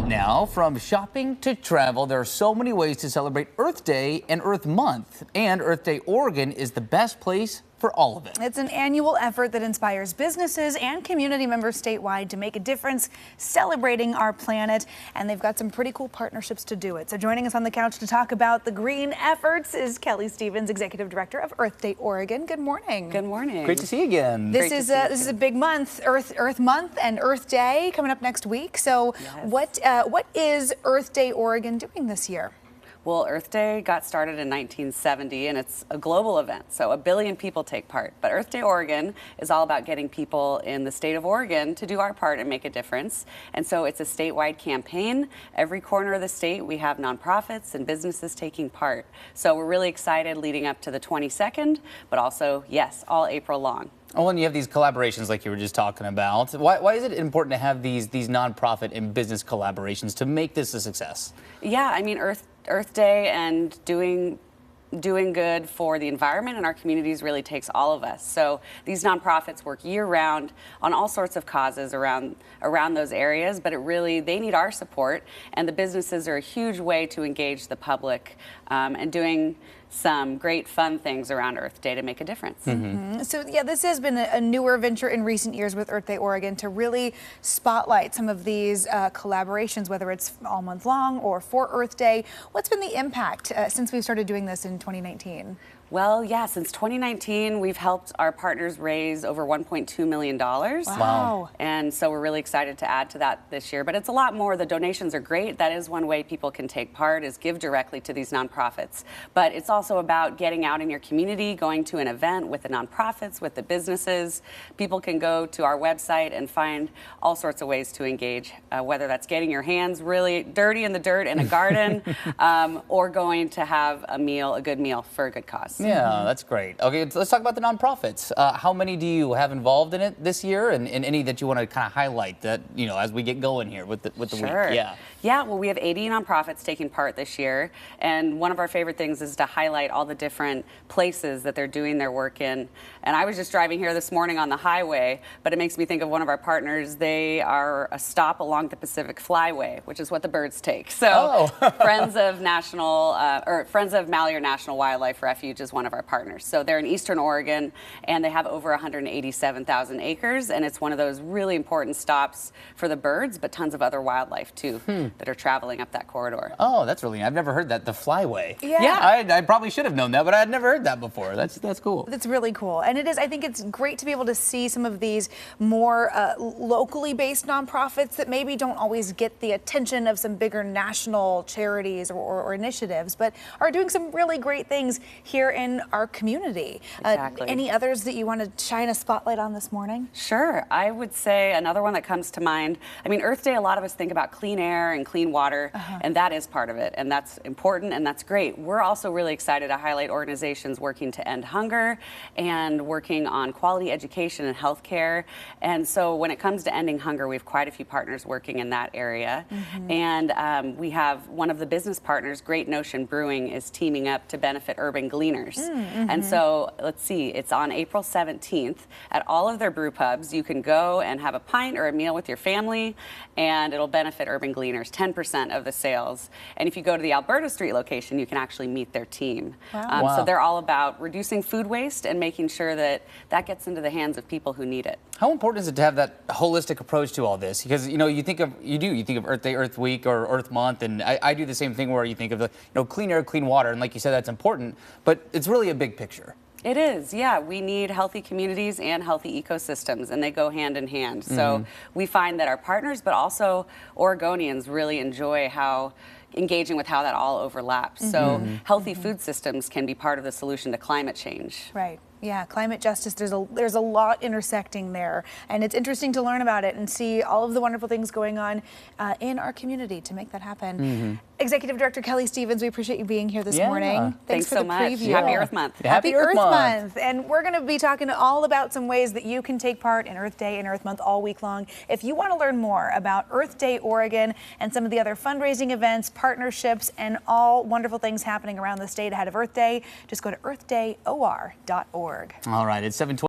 now, from shopping to travel, there are so many ways to celebrate Earth Day and Earth Month. And Earth Day Oregon is the best place for all of it. It's an annual effort that inspires businesses and community members statewide to make a difference celebrating our planet. And they've got some pretty cool partnerships to do it. So joining us on the couch to talk about the green efforts is Kelly Stevens, Executive Director of Earth Day Oregon. Good morning. Good morning. Great to see you again. This is a big month, Earth Month and Earth Day coming up next week. So yes. what is Earth Day Oregon doing this year? Well, Earth Day got started in 1970, and it's a global event, so 1 billion people take part. But Earth Day Oregon is all about getting people in the state of Oregon to do our part and make a difference. And so it's a statewide campaign. Every corner of the state, we have nonprofits and businesses taking part. So we're really excited leading up to the 22nd, but also, yes, all April long. Oh, and you have these collaborations like you were just talking about. Why is it important to have these nonprofit and business collaborations to make this a success? Yeah, I mean, Earth Day and doing good for the environment and our communities really takes all of us. So these nonprofits work year-round on all sorts of causes around those areas, but they need our support, and the businesses are a huge way to engage the public and doing some great fun things around Earth Day to make a difference. Mm-hmm. So yeah, this has been a newer venture in recent years with Earth Day Oregon to really spotlight some of these collaborations, whether it's all month long or for Earth Day. What's been the impact since we've started doing this in 2019? Well, yeah, since 2019, we've helped our partners raise over $1.2 million. Wow. And so we're really excited to add to that this year. But it's a lot more. The donations are great. That is one way people can take part, is give directly to these nonprofits. But it's also about getting out in your community, going to an event with the nonprofits, with the businesses. People can go to our website and find all sorts of ways to engage, whether that's getting your hands really dirty in the dirt in a garden or going to have a good meal for a good cause. Yeah, that's great. Okay, let's talk about the nonprofits. How many do you have involved in it this year, and any that you want to kind of highlight that, as we get going here with the week? Yeah. Yeah, well, we have 80 nonprofits taking part this year, and one of our favorite things is to highlight all the different places that they're doing their work in. And I was just driving here this morning on the highway, but it makes me think of one of our partners. They are a stop along the Pacific Flyway, which is what the birds take. So Friends of Malheur National Wildlife Refuge is one of our partners. So they're in Eastern Oregon, and they have over 187,000 acres, and it's one of those really important stops for the birds, but tons of other wildlife too that are traveling up that corridor. Oh, that's really, I've never heard that, the Flyway. Yeah. I probably should have known that, but I had never heard that before. That's cool. That's really cool. And I think it's great to be able to see some of these more locally based nonprofits that maybe don't always get the attention of some bigger national charities or initiatives, but are doing some really great things here in our community. Exactly. Any others that you want to shine a spotlight on this morning? Sure. I would say another one that comes to mind, I mean, Earth Day, a lot of us think about clean air and clean water, and that is part of it, and that's important, and that's great. We're also really excited to highlight organizations working to end hunger and working on quality education and healthcare. And so when it comes to ending hunger, we have quite a few partners working in that area. And we have one of the business partners, Great Notion Brewing, is teaming up to benefit urban gleaners. And so let's see, it's on April 17th at all of their brew pubs. You can go and have a pint or a meal with your family, and it'll benefit urban gleaners, 10% of the sales. And if you go to the Alberta Street location, you can actually meet their team. Wow. So they're all about reducing food waste and making sure that gets into the hands of people who need it. How important is it to have that holistic approach to all this? Because you think of Earth Day, Earth Week, or Earth Month, and I do the same thing where you think of the clean air, clean water, and like you said, that's important, but it's really a big picture. It is, yeah. We need healthy communities and healthy ecosystems, and they go hand in hand. So we find that our partners, but also Oregonians, really enjoy engaging with how that all overlaps. So healthy food systems can be part of the solution to climate change. Right. Yeah, climate justice, there's a lot intersecting there, and it's interesting to learn about it and see all of the wonderful things going on in our community to make that happen. Executive Director Kelly Stevens, we appreciate you being here this morning. Thanks for so the much. preview. Happy Earth Month. Happy Earth Month. And we're going to be talking all about some ways that you can take part in Earth Day and Earth Month all week long. If you want to learn more about Earth Day Oregon and some of the other fundraising events, partnerships, and all wonderful things happening around the state ahead of Earth Day, just go to earthdayor.org. All right, it's 7:20.